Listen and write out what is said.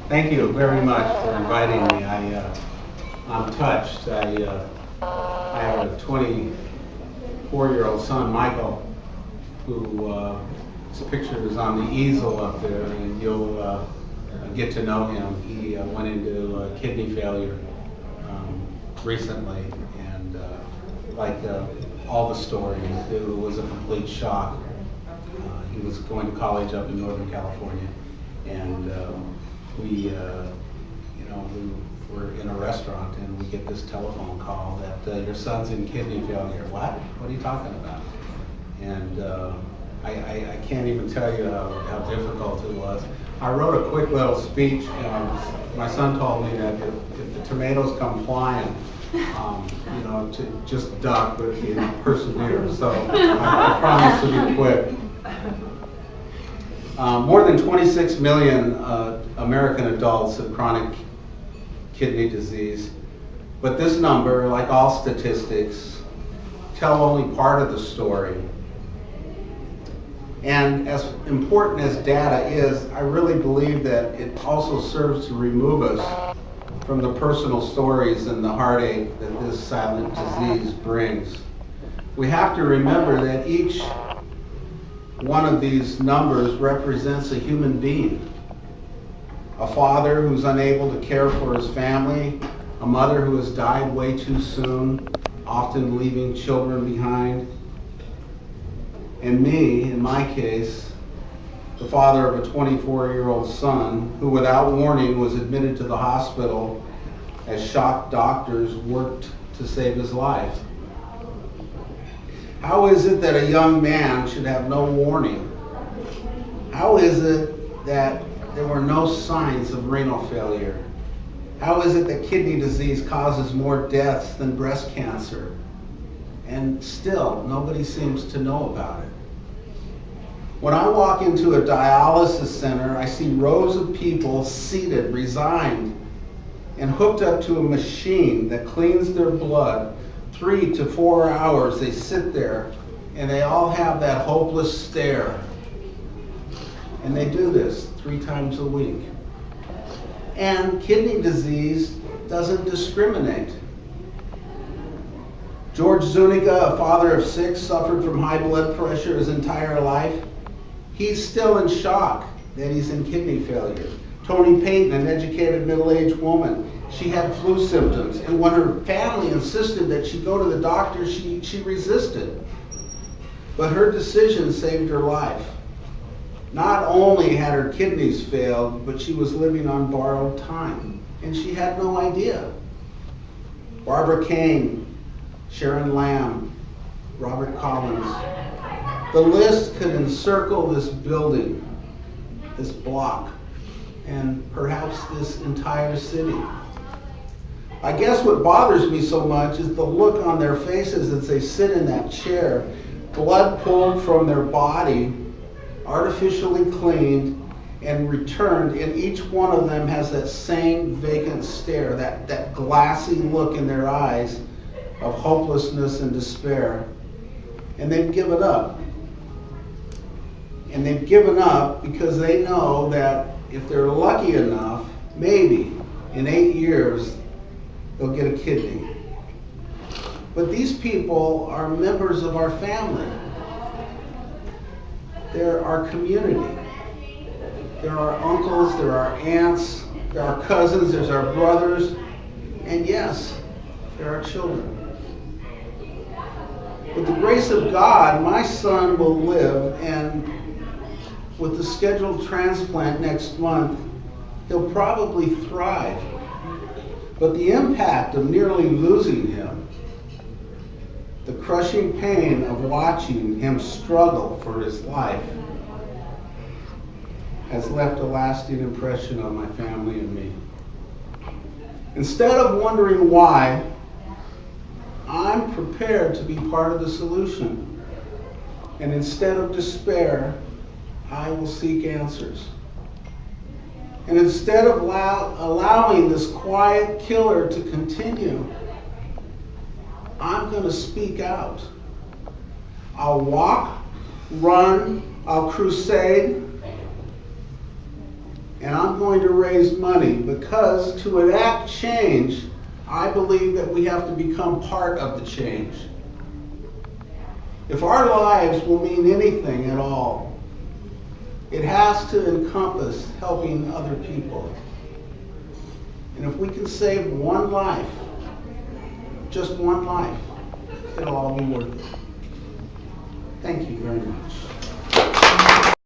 Thank you very much for inviting me. I'm touched. I have a 24-year-old son, Michael, who his picture is on the easel up there, and you'll get to know him. He went into kidney failure recently, and like all the stories, it was a complete shock. He was going to college up in Northern California, and we were in a restaurant, and we get this telephone call that your son's in kidney failure. What are you talking about? And I can't even tell you how difficult it was. I wrote a quick little speech. My son told me that if the tomatoes come flying, to just duck, but persevere. So I promise to be quick. More than 26 million American adults have chronic kidney disease, but this number, like all statistics, tell only part of the story. And as important as data is, I really believe that it also serves to remove us from the personal stories and the heartache that this silent disease brings. We have to remember that each one of these numbers represents a human being. A father who's unable to care for his family, a mother who has died way too soon, often leaving children behind, and me, in my case, the father of a 24-year-old son who without warning was admitted to the hospital as shocked doctors worked to save his life. How is it that a young man should have no warning? How is it that there were no signs of renal failure? How is it that kidney disease causes more deaths than breast cancer? And still, nobody seems to know about it. When I walk into a dialysis center, I see rows of people seated, resigned, and hooked up to a machine that cleans their blood. 3 to 4 hours they sit there, and they all have that hopeless stare. And they do this 3 times a week. And kidney disease doesn't discriminate. George Zuniga, a father of 6, suffered from high blood pressure his entire life. He's still in shock that he's in kidney failure. Toni Payton, an educated middle-aged woman, she had flu symptoms, and when her family insisted that she go to the doctor, she resisted. But her decision saved her life. Not only had her kidneys failed, but she was living on borrowed time, and she had no idea. Barbara Kane, Sharon Lamb, Robert Collins. The list could encircle this building, this block, and perhaps this entire city. I guess what bothers me so much is the look on their faces as they sit in that chair, blood pulled from their body, artificially cleaned, and returned, and each one of them has that same vacant stare, that glassy look in their eyes of hopelessness and despair. And they've given up. And they've given up because they know that if they're lucky enough, maybe in 8 years, they'll get a kidney. But these people are members of our family. They're our community. There are uncles, there are aunts, there are cousins, there's our brothers, and yes, there are children. With the grace of God, my son will live, and with the scheduled transplant next month, he'll probably thrive. But the impact of nearly losing him, the crushing pain of watching him struggle for his life, has left a lasting impression on my family and me. Instead of wondering why, I'm prepared to be part of the solution. And instead of despair, I will seek answers. And instead of allowing this quiet killer to continue, I'm going to speak out. I'll walk, run, I'll crusade, and I'm going to raise money because to enact change, I believe that we have to become part of the change. If our lives will mean anything at all, it has to encompass helping other people. And if we can save one life, just one life, it'll all be worth it. Thank you very much.